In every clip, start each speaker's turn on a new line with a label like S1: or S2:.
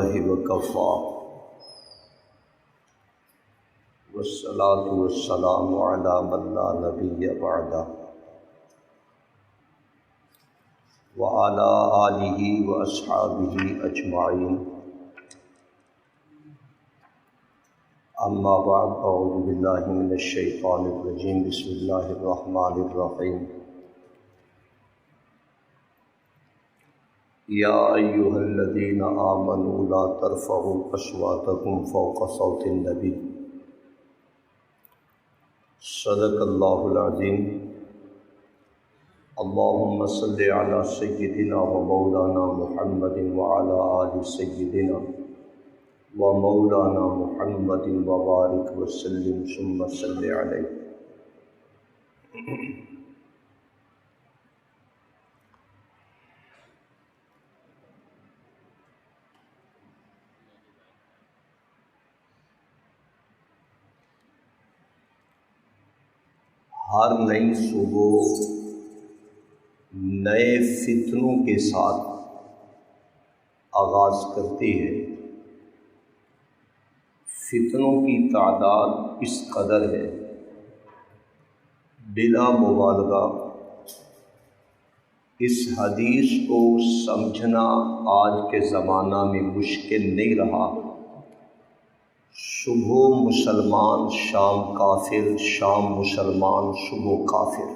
S1: للہ وکفا والصلاة والسلام علی من لا نبی بعدہ وعلی آلہ واصحابہ اجمعین اما بعد اعوذ باللہ من الشیطان الرجیم بسم اللہ الرحمن الرحیم یا ایہا الذین آمنوا لا ترفعوا اصواتکم فوق صوت النبی صدق اللہ العظیم اللہم صلی علی سیدنا و مولانا محمد وعلی آل سیدنا و مولانا محمد وبارک وسلم ثم صلی علیہ۔ ہر نئی صبح نئے فتنوں کے ساتھ آغاز کرتی ہے۔ فتنوں کی تعداد اس قدر ہے، بلا مبالغہ اس حدیث کو سمجھنا آج کے زمانہ میں مشکل نہیں رہا۔ صبح مسلمان شام کافر، شام مسلمان صبح کافر،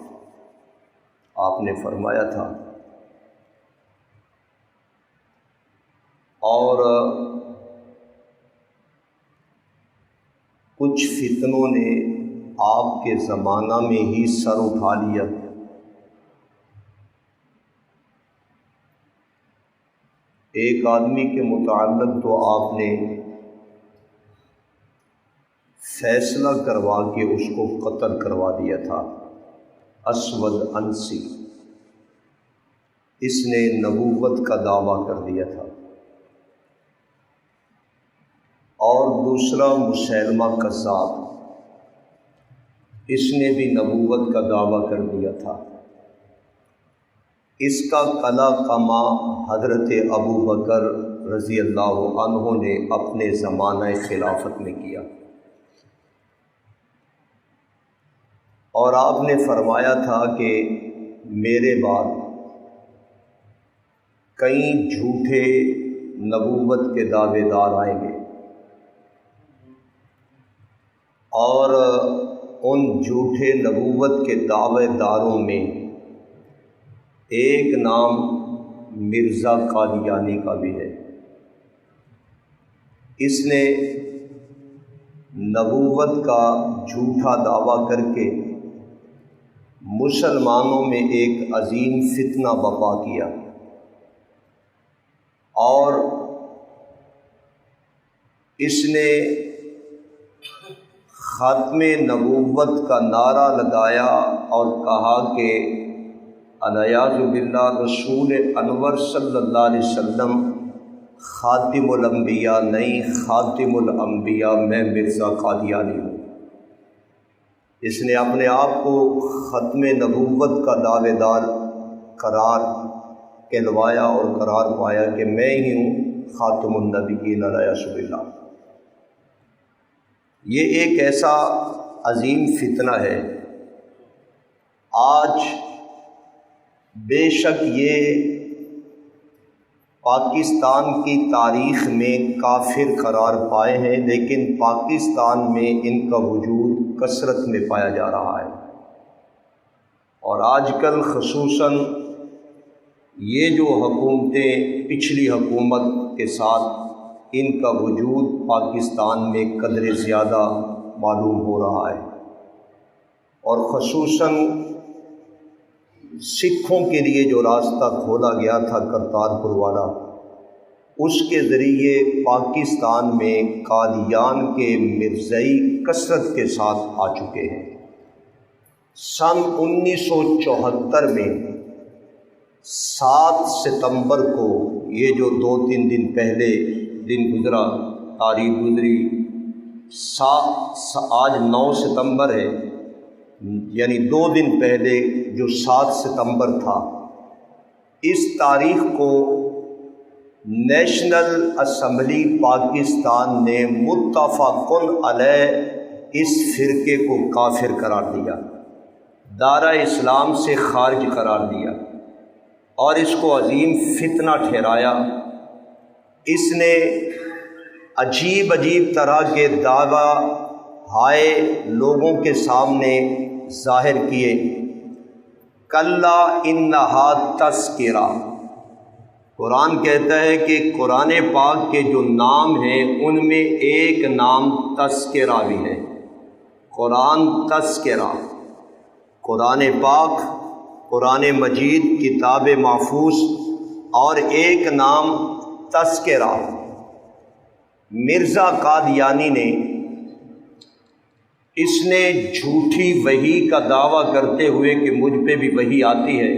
S1: آپ نے فرمایا تھا۔ اور کچھ فتنوں نے آپ کے زمانہ میں ہی سر اٹھا لیا۔ ایک آدمی کے متعلق تو آپ نے فیصلہ کروا کے اس کو قتل کروا دیا تھا، اسود انسی۔ اس نے نبوت کا دعویٰ کر دیا تھا۔ اور دوسرا مسیلمہ کذاب، اس نے بھی نبوت کا دعویٰ کر دیا تھا۔ اس کا قلع قمع حضرت ابو بکر رضی اللہ عنہ نے اپنے زمانہ خلافت میں کیا۔ اور آپ نے فرمایا تھا کہ میرے بعد کئی جھوٹے نبوت کے دعوے دار آئیں گے، اور ان جھوٹے نبوت کے دعوے داروں میں ایک نام مرزا قادیانی کا بھی ہے۔ اس نے نبوت کا جھوٹا دعویٰ کر کے مسلمانوں میں ایک عظیم فتنہ برپا کیا، اور اس نے ختم نبوت کا نعرہ لگایا اور کہا کہ الیاذ باللہ رسول انور صلی اللہ علیہ وسلم خاتم الانبیاء نہیں، خاتم الانبیاء میں مرزا قادیانی ہوں۔ اس نے اپنے آپ کو ختم نبوت کا دعوے دار قرار کہلوایا اور قرار پایا کہ میں ہی ہوں خاتم النبیین الیاذ باللہ۔ یہ ایک ایسا عظیم فتنہ ہے۔ آج بے شک یہ پاکستان کی تاریخ میں کافر قرار پائے ہیں، لیکن پاکستان میں ان کا وجود کثرت میں پایا جا رہا ہے۔ اور آج کل خصوصاً یہ جو حکومتیں پچھلی حکومت کے ساتھ ان کا وجود پاکستان میں قدر زیادہ معلوم ہو رہا ہے، اور خصوصاً سکھوں کے لیے جو راستہ کھولا گیا تھا کرتارپور والا، اس کے ذریعے پاکستان میں قادیان کے مرزائی کثرت کے ساتھ آ چکے ہیں۔ سن 1974 میں 7 ستمبر کو، یہ جو 2-3 دن پہلے دن گزرا، تاریخ گزری، آج 9 ستمبر ہے، یعنی 2 دن پہلے جو 7 ستمبر تھا، اس تاریخ کو نیشنل اسمبلی پاکستان نے متفقن علیہ اس فرقے کو کافر قرار دیا، دائرہ اسلام سے خارج قرار دیا اور اس کو عظیم فتنہ ٹھہرایا۔ اس نے عجیب طرح کے دعویٰ ہائے لوگوں کے سامنے ظاہر کیے۔ کلا انہا تذکرہ، قرآن کہتا ہے کہ قرآن پاک کے جو نام ہیں ان میں ایک نام تذکرہ بھی ہے۔ قرآن تذکرہ، قرآن پاک، قرآن مجید، کتاب محفوظ، اور ایک نام تذکرہ۔ مرزا قادیانی نے اس نے جھوٹی وحی کا دعویٰ کرتے ہوئے کہ مجھ پہ بھی وحی آتی ہے،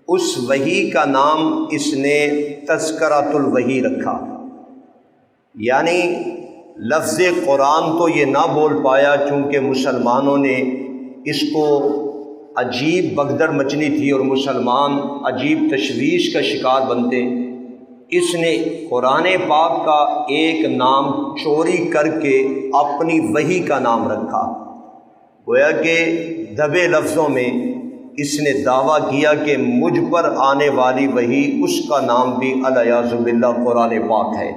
S1: اس وحی کا نام اس نے تذکرۃ الوحی رکھا، یعنی لفظ قرآن تو یہ نہ بول پایا چونکہ مسلمانوں نے اس کو عجیب بگدڑ مچنی تھی اور مسلمان عجیب تشویش کا شکار بنتے۔ اس نے قرآن پاک کا ایک نام چوری کر کے اپنی وحی کا نام رکھا، گویا کہ دبے لفظوں میں اس نے دعویٰ کیا کہ مجھ پر آنے والی وحی اس کا نام بھی الیاذ باللہ قرآن پاک ہے۔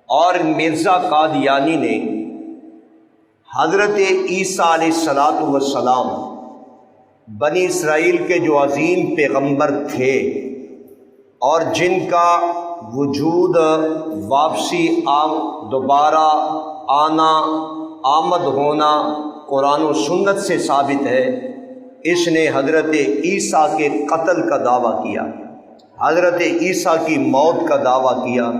S1: اور مرزا قادیانی نے حضرت عیسیٰ علیہ السلام بنی اسرائیل کے جو عظیم پیغمبر تھے اور جن کا وجود واپسی دوبارہ آنا، آمد ہونا قرآن و سنت سے ثابت ہے، اس نے حضرت عیسیٰ کے قتل کا دعویٰ کیا، حضرت عیسیٰ کی موت کا دعویٰ کیا۔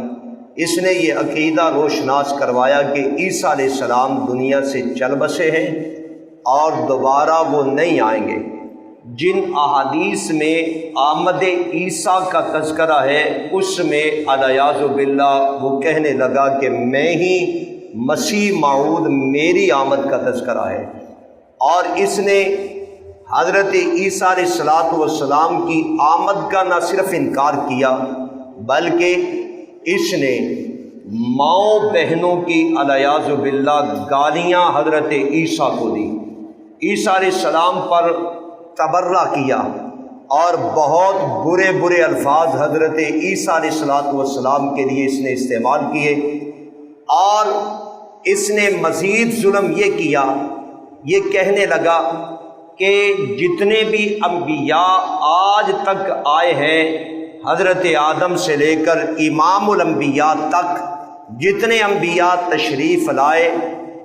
S1: اس نے یہ عقیدہ روشناس کروایا کہ عیسیٰ علیہ السلام دنیا سے چل بسے ہیں اور دوبارہ وہ نہیں آئیں گے۔ جن احادیث میں آمد عیسیٰ کا تذکرہ ہے اس میں الیاذ باللہ وہ کہنے لگا کہ میں ہی مسیح موعود، میری آمد کا تذکرہ ہے، اور اس نے حضرت عیسیٰ علیہ السلام کی آمد کا نہ صرف انکار کیا بلکہ اس نے ماؤں بہنوں کی الیاذ باللہ گالیاں حضرت عیسیٰ کو دی، عیسیٰ علیہ السلام پر تبرہ کیا اور بہت برے الفاظ حضرت عیسیٰ علیہ السلام کے لیے اس نے استعمال کیے۔ اور اس نے مزید ظلم یہ کیا، یہ کہنے لگا کہ جتنے بھی انبیاء آج تک آئے ہیں، حضرت آدم سے لے کر امام الانبیاء تک جتنے انبیاء تشریف لائے،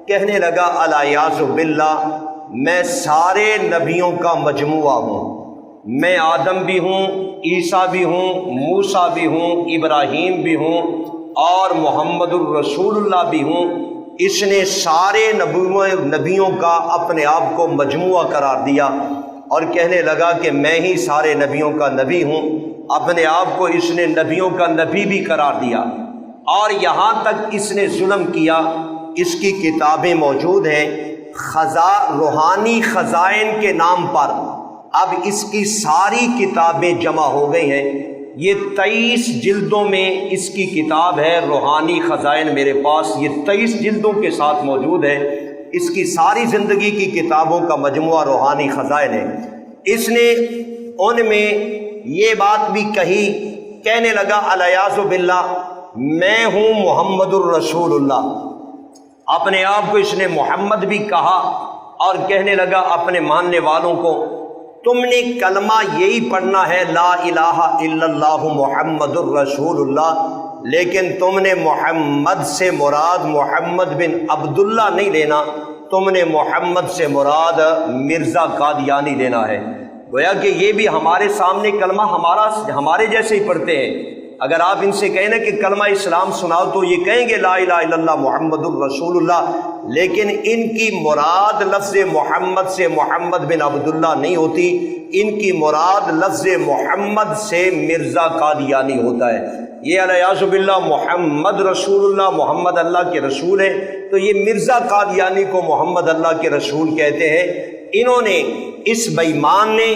S1: کہنے لگا الیاذ باللہ میں سارے نبیوں کا مجموعہ ہوں، میں آدم بھی ہوں، عیسیٰ بھی ہوں، موسیٰ بھی ہوں، ابراہیم بھی ہوں اور محمد الرسول اللہ بھی ہوں۔ اس نے سارے نبیوں کا اپنے آپ کو مجموعہ قرار دیا اور کہنے لگا کہ میں ہی سارے نبیوں کا نبی ہوں، اپنے آپ کو اس نے نبیوں کا نبی بھی قرار دیا۔ اور یہاں تک اس نے ظلم کیا، اس کی کتابیں موجود ہیں، روحانی خزائن کے نام پر اب اس کی ساری کتابیں جمع ہو گئی ہیں۔ یہ 23 جلدوں میں اس کی کتاب ہے روحانی خزائن، میرے پاس یہ 23 جلدوں کے ساتھ موجود ہے، اس کی ساری زندگی کی کتابوں کا مجموعہ روحانی خزائن ہے۔ اس نے ان میں یہ بات بھی کہی، کہنے لگا الیاذ باللہ میں ہوں محمد الرسول اللہ، اپنے آپ کو اس نے محمد بھی کہا اور کہنے لگا اپنے ماننے والوں کو تم نے کلمہ یہی پڑھنا ہے لا الہ الا اللہ محمد الرسول اللہ، لیکن تم نے محمد سے مراد محمد بن عبداللہ نہیں لینا، تم نے محمد سے مراد مرزا قادیانی لینا ہے۔ گویا کہ یہ بھی ہمارے سامنے کلمہ ہمارے جیسے ہی پڑھتے ہیں۔ اگر آپ ان سے کہیں نا کہ کلمہ اسلام سناؤ تو یہ کہیں گے لا الہ الا اللہ محمد الرسول اللہ، لیکن ان کی مراد لفظ محمد سے محمد بن عبداللہ نہیں ہوتی، ان کی مراد لفظ محمد سے مرزا قادیانی ہوتا ہے۔ یہ الیاذ باللہ محمد رسول اللہ، محمد اللہ کے رسول ہے، تو یہ مرزا قادیانی کو محمد اللہ کے رسول کہتے ہیں۔ انہوں نے اس بے ایمان نے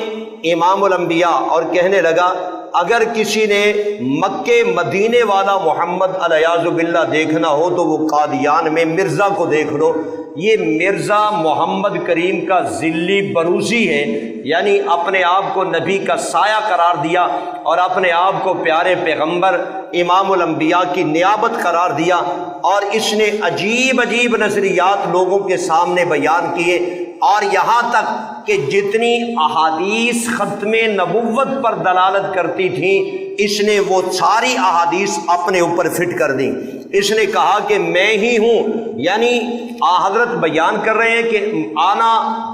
S1: امام الانبیاء اور کہنے لگا اگر کسی نے مکے مدینے والا محمد علیہ باللہ دیکھنا ہو تو وہ قادیان میں مرزا کو دیکھ لو۔ یہ مرزا محمد کریم کا ذلی بروزی ہے، یعنی اپنے آپ کو نبی کا سایہ قرار دیا اور اپنے آپ کو پیارے پیغمبر امام الانبیاء کی نیابت قرار دیا، اور اس نے عجیب عجیب نظریات لوگوں کے سامنے بیان کیے، اور یہاں تک کہ جتنی احادیث ختم نبوت پر دلالت کرتی تھیں اس نے وہ ساری احادیث اپنے اوپر فٹ کر دیں۔ اس نے کہا کہ میں ہی ہوں، یعنی حضرت بیان کر رہے ہیں کہ آنا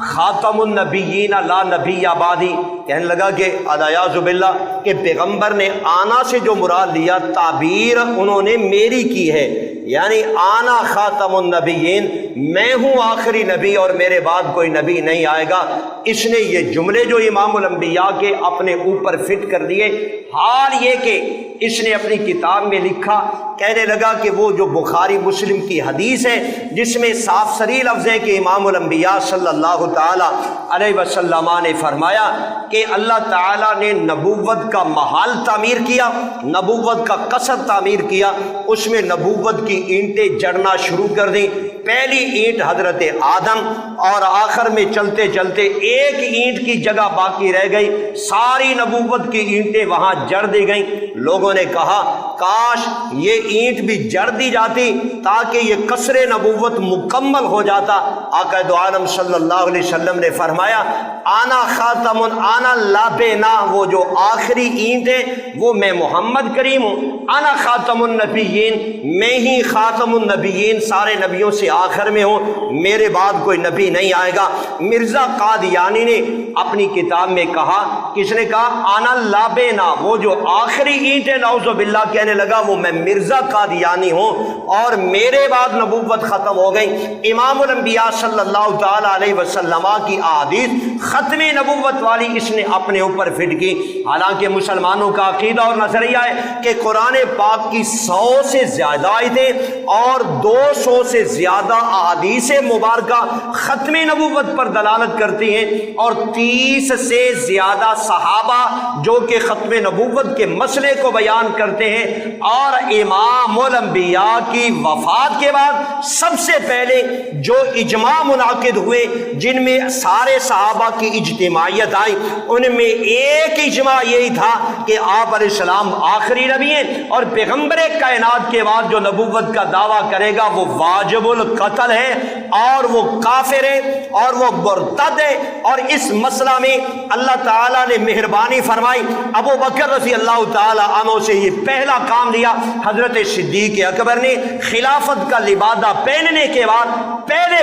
S1: خاتم النبیین لا نبی بعدی، کہنے لگا کہ الیاذ باللہ کہ پیغمبر نے آنا سے جو مراد لیا تعبیر انہوں نے میری کی ہے، یعنی آنا خاتم النبیین، میں ہوں آخری نبی اور میرے بعد کوئی نبی نہیں آئے گا۔ اس نے یہ جملے جو امام الانبیاء کے اپنے اوپر فٹ کر دیے۔ حال یہ کہ اس نے اپنی کتاب میں لکھا، کہنے لگا کہ وہ جو بخاری مسلم کی حدیث ہے جس میں صاف صریح لفظ ہے کہ امام الانبیاء صلی اللہ تعالی علیہ وسلم نے فرمایا کہ اللہ تعالیٰ نے نبوت کا محل تعمیر کیا، نبوت کا قصر تعمیر کیا، اس میں نبوت کی اینٹیں جڑنا شروع کر دیں۔ پہلی اینٹ حضرت آدم، اور آخر میں چلتے چلتے ایک اینٹ کی جگہ باقی رہ گئی، ساری نبوت کی اینٹیں وہاں جڑ دی گئیں۔ لوگوں نے کہا کاش یہ اینٹ بھی جڑ دی جاتی تاکہ یہ قصر نبوت مکمل ہو جاتا۔ آقا دو عالم صلی اللہ علیہ وسلم نے فرمایا آنا خاتم آنا لابینا، وہ جو آخری اینٹ ہے وہ میں محمد کریم ہوں، انا خاتم النبیین، میں ہی خاتم النبیین، سارے نبیوں سے آخر میں ہوں، میرے بعد کوئی نبی نہیں آئے گا۔ مرزا قادیانی نے اپنی کتاب میں کہا، کس نے کہا انا لابینا، وہ جو آخری اینٹ ہے نعوذ باللہ، کہنے لگا وہ میں مرزا قادیانی ہوں اور میرے بعد نبوت ختم ہو گئی۔ امام الانبیاء صلی اللہ تعالی علیہ وسلم کی احادیث ختم نبوت والی اس نے اپنے اوپر فٹ کی۔ حالانکہ مسلمانوں کا عقیدہ اور نظریہ ہے کہ قرآن پاک کی 100 سے زیادہ آیتیں اور 200 سے زیادہ احادیث مبارکہ ختم نبوت پر دلالت کرتی ہیں، اور 30 سے زیادہ صحابہ جو کہ ختم نبوت کے مسئلے کو بیان کرتے ہیں، اور امام الانبیاء کی وفات کے بعد سب سے پہلے جو اجماع منعقد ہوئے جن میں سارے صحابہ کی اجتماعیت آئی، ان میں ایک اجماع یہی تھا کہ آپ علیہ السلام آخری نبی ہیں، اور پیغمبر کائنات کے بعد جو نبوت کا دعویٰ کرے گا وہ واجب القتل ہے، اور وہ کافر ہے، اور وہ مرتد ہے۔ اور اس مسئلہ میں اللہ تعالیٰ نے مہربانی فرمائی، ابو بکر رضی اللہ تعالیٰ عنہ سے یہ پہلا کام لیا۔ حضرت صدیق اکبر نے خلافت کا لبادہ پہننے کے بعد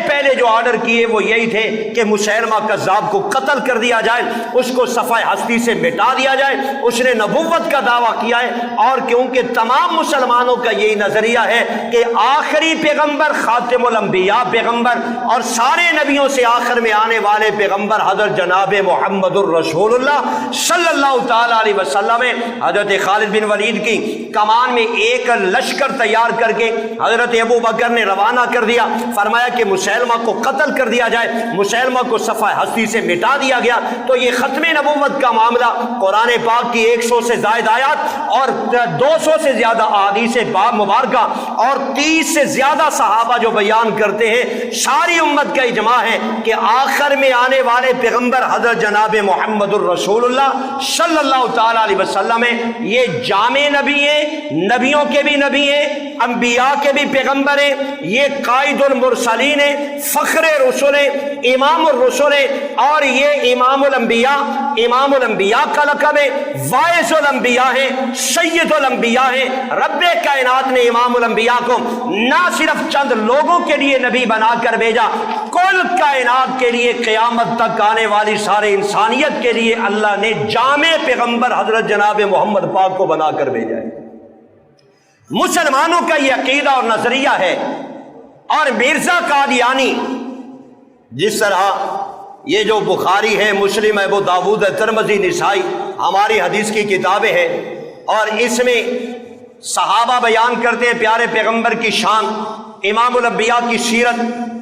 S1: پہلے جو آرڈر کیے وہ یہی تھے کہ مسیلمہ کذاب کو قتل کر دیا جائے، اس کو صفحہ ہستی سے مٹا دیا جائے، اس نے نبوت کا دعویٰ کیا ہے۔ اور کیونکہ تمام مسلمانوں کا یہی نظریہ ہے کہ آخری پیغمبر خاتم الانبیاء پیغمبر اور سارے نبیوں سے آخر میں آنے والے پیغمبر حضرت جناب محمد الرسول اللہ صلی اللہ تعالی علیہ وسلم، حضرت خالد بن ولید کی کمان میں ایک لشکر تیار کر کے حضرت ابو بکر نے روانہ کر دیا، فرمایا کہ مسیلمہ کو قتل کر دیا جائے، مسیلمہ کو صفحہ ہستی سے مٹا دیا گیا۔ تو یہ ختم نبوت کا معاملہ قرآن پاک کی 100 سے زائد آیات اور 200 سے زیادہ احادیث مبارکہ اور 30 سے زیادہ صحابہ جو بیان کرتے ہیں، ساری امت کا اجماع ہے کہ آخر میں آنے والے پیغمبر حضرت جناب محمد الرسول اللہ صلی اللہ تعالی علیہ وسلم ہے۔ یہ جامع نبی ہیں، نبیوں کے بھی نبی ہیں، انبیاء کے بھی پیغمبر ہیں، یہ قائد المرسلین ہیں، فخر رسول ہیں، امام الرسل ہیں، اور یہ امام الانبیاء کا لقب ہے، واعظ الانبیاء ہیں، سید الانبیاء ہیں۔ رب کائنات نے امام الانبیاء کو نہ صرف چند لوگوں کے لیے نبی بنا کر بھیجا، کل کائنات کے لیے، قیامت تک آنے والی سارے انسانیت کے لیے اللہ نے جامع پیغمبر حضرت جناب محمد پاک کو بنا کر بھیجا ہے۔ مسلمانوں کا یہ عقیدہ اور نظریہ ہے۔ اور مرزا قادیانی، جس طرح یہ جو بخاری ہے، مسلم ہے، ابو داؤد ہے، ترمذی، نسائی ہماری حدیث کی کتابیں ہیں، اور اس میں صحابہ بیان کرتے ہیں پیارے پیغمبر کی شان، امام الانبیاء کی سیرت،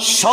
S1: 100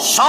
S1: 100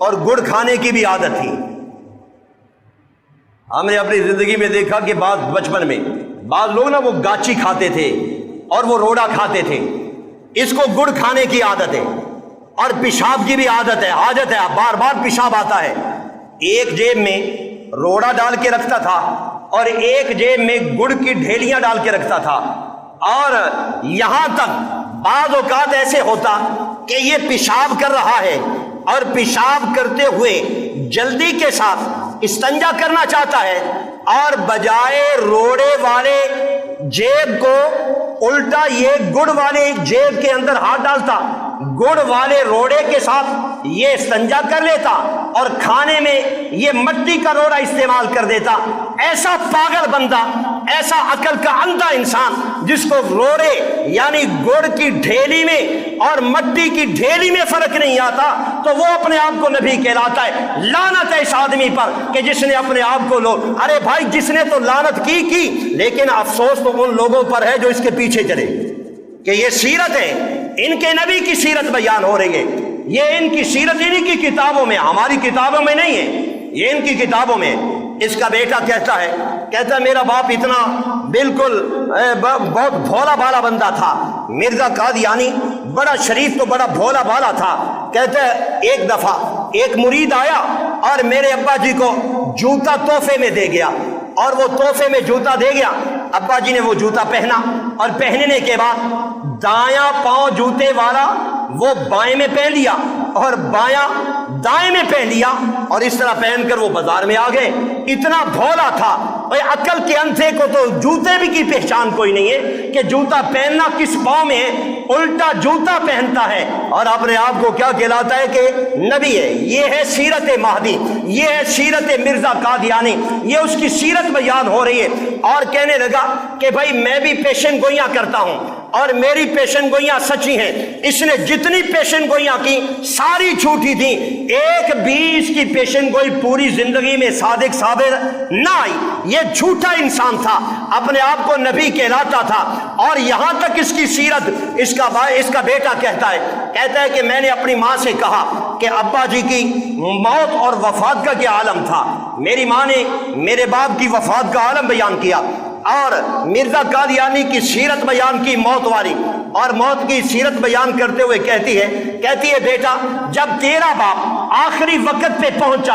S1: اور گڑ کھانے کی بھی عادت تھی۔ ہم نے اپنی زندگی میں دیکھا کہ بچپن میں بعض لوگ نا وہ گاچی کھاتے تھے اور وہ روڑا کھاتے تھے، اس کو گڑ کھانے کی عادت ہے، اور پیشاب کی بھی عادت ہے، حاجت ہے، بار بار پیشاب آتا ہے۔ ایک جیب میں روڑا ڈال کے رکھتا تھا اور ایک جیب میں گڑ کی ڈھیلیاں ڈال کے رکھتا تھا، اور یہاں تک بعض اوقات ایسے ہوتا کہ یہ پیشاب کر رہا ہے اور پیشاب کرتے ہوئے جلدی کے ساتھ استنجا کرنا چاہتا ہے، اور بجائے روڑے والے جیب کو الٹا یہ گڑ والے جیب کے اندر ہاتھ ڈالتا، گڑ والے روڑے کے ساتھ یہ استنجا کر لیتا اور کھانے میں یہ مٹی کا روڑا استعمال کر دیتا۔ ایسا پاگل بندہ، ایسا عقل کا اندھا انسان جس کو روڑے یعنی گڑ کی ڈھیلی میں اور مٹی کی ڈھیلی میں فرق نہیں آتا، تو وہ اپنے آپ کو نبی کہلاتا ہے۔ لعنت ہے اس آدمی پر کہ جس نے اپنے آپ کو ارے بھائی جس نے تو لعنت کی، لیکن افسوس تو ان لوگوں پر ہے جو اس کے پیچھے چلے، کہ یہ سیرت ہے، ان کے نبی کی سیرت بیان ہو رہی ہے، یہ ان کی سیرت انہی کی کتابوں میں، ہماری کتابوں میں نہیں ہے، یہ ان کی کتابوں میں۔ اس کا بیٹا کہتا ہے میرا باپ اتنا بالکل بہت بھولا بھالا بندہ تھا، مرزا قادیانی بڑا شریف تو بڑا بھولا بھالا تھا۔ کہتا ہے ایک دفعہ ایک مرید آیا اور میرے ابا جی کو جوتا تحفے میں دے گیا، اور وہ تحفے میں جوتا دے گیا، ابا جی نے وہ جوتا پہنا، اور پہننے کے بعد دایاں پاؤں جوتے والا وہ بائیں میں پہن لیا اور بایاں دائیں میں پہن لیا، اور اس طرح پہن کر وہ بازار میں آ گئے۔ اتنا بھولا تھا، عقل کے اندھے کو تو جوتے بھی کی پہچان کوئی نہیں ہے کہ جوتا پہننا کس پاؤں میں ہے، الٹا جوتا پہنتا ہے اور اپنے آپ کو کیا کہلاتا ہے کہ نبی ہے۔ یہ ہے سیرت مہدی، یہ ہے سیرت مرزا قادیانی، یہ اس کی سیرت بیان ہو رہی ہے۔ اور کہنے لگا کہ بھائی میں بھی پیشن گوئیاں کرتا ہوں اور میری پیشن گوئیاں سچی ہیں، اس نے جتنی پیشن گوئیاں کی ساری جھوٹی تھیں، ایک بھی اس کی پیشن گوئی پوری زندگی میں صادق ثابت نہ آئی۔ یہ جھوٹا انسان تھا، اپنے آپ کو نبی کہلاتا تھا، اور یہاں تک اس کی سیرت اس کا بیٹا کہتا ہے کہ میں نے اپنی ماں سے کہا کہ ابا جی کی موت اور وفات کا کیا عالم تھا، میری ماں نے میرے باپ کی وفات کا عالم بیان کیا، اور مرزا قادیانی کی سیرت بیان کی موت والی، اور موت کی سیرت بیان کرتے ہوئے کہتی ہے بیٹا جب تیرا باپ آخری وقت پہ پہنچا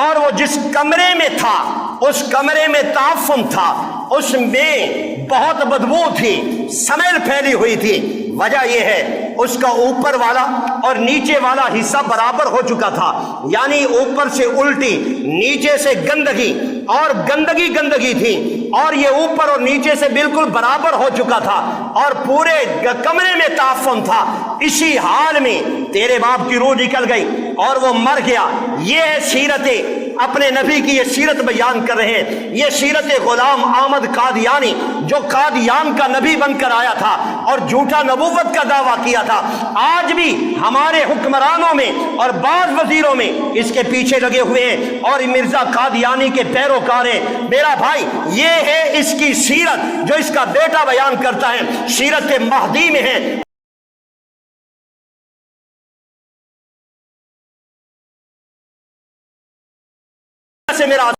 S1: اور وہ جس کمرے میں تھا اس کمرے میں تعفن تھا، اس میں بہت بدبو تھی، سمیل پھیلی ہوئی تھی، وجہ یہ ہے اس کا اوپر والا اور نیچے والا حصہ برابر ہو چکا تھا، یعنی اوپر سے الٹی، نیچے سے گندگی، اور گندگی تھی، اور یہ اوپر اور نیچے سے بالکل برابر ہو چکا تھا، اور پورے کمرے میں تعفن تھا۔ اسی حال میں تیرے باپ کی روح نکل گئی اور وہ مر گیا۔ یہ ہے سیرت اپنے نبی کی، یہ سیرت بیان کر رہے ہیں، یہ سیرت غلام احمد قادیانی جو قادیان کا نبی بن کر آیا تھا اور جھوٹا نبوت کا دعویٰ کیا تھا۔ آج بھی ہمارے حکمرانوں میں اور بعض وزیروں میں اس کے پیچھے لگے ہوئے ہیں اور مرزا قادیانی کے پیروکار ہیں۔ میرا بھائی یہ ہے اس کی سیرت جو اس کا بیٹا بیان کرتا ہے، سیرت مہدی میں ہے۔ سے میرا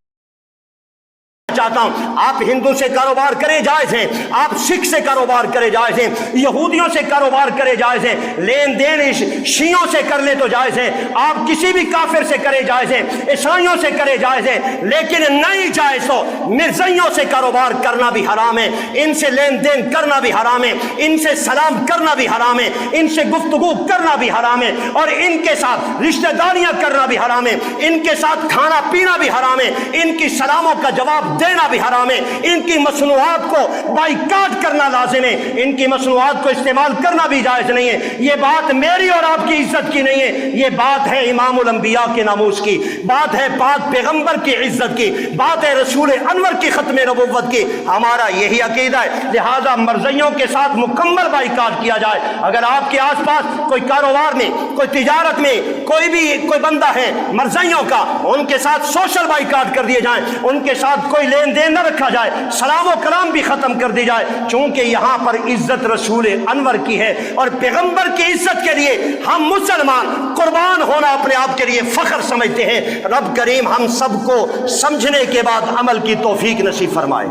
S1: چاہتا ہوں آپ ہندو سے کاروبار کرے جائز ہیں، آپ سکھ سے کاروبار کرے جائز ہیں، یہودیوں سے کاروبار کرے جائز ہیں، لین دین شیعوں سے کر لے تو جائز ہیں، آپ کسی بھی کافر سے کرے جائز ہیں، عیسائیوں سے کرے جائز ہیں، لیکن نہیں جائز تو مرزائیوں سے کاروبار کرنا بھی حرام ہے، ان سے لین دین کرنا بھی حرام ہے، ان سے سلام کرنا بھی حرام ہے، ان سے گفتگو کرنا بھی حرام ہے، اور ان کے ساتھ رشتہ داریاں کرنا بھی حرام ہے، ان کے ساتھ کھانا پینا بھی حرام ہے، ان کی سلاموں کا جواب دینا بھی حرام ہے، ان کی مصنوعات کو بائیکاٹ کرنا لازم ہے، ان کی مصنوعات کو استعمال کرنا بھی جائز نہیں ہے۔ یہ بات میری اور آپ کی عزت کی نہیں ہے، یہ بات ہے امام الانبیاء کے ناموس کی، بات ہے پاک پیغمبر کی عزت کی، بات ہے رسول انور کی ختم نبوت کی۔ ہمارا یہی عقیدہ ہے، لہذا مرزائیوں کے ساتھ مکمل بائیکاٹ کیا جائے۔ اگر آپ کے آس پاس کوئی کاروبار میں، کوئی تجارت میں کوئی بندہ ہے مرزائیوں کا، ان کے ساتھ سوشل بائیکاٹ کر دیے جائیں، ان کے ساتھ کوئی
S2: لین دین نہ رکھا جائے، سلام و کلام بھی ختم کر دی جائے، چونکہ یہاں پر عزت رسول انور کی ہے اور پیغمبر کی عزت کے لیے ہم مسلمان قربان ہونا اپنے آپ کے لیے فخر سمجھتے ہیں۔ رب کریم ہم سب کو سمجھنے کے بعد عمل کی توفیق نصیب فرمائے۔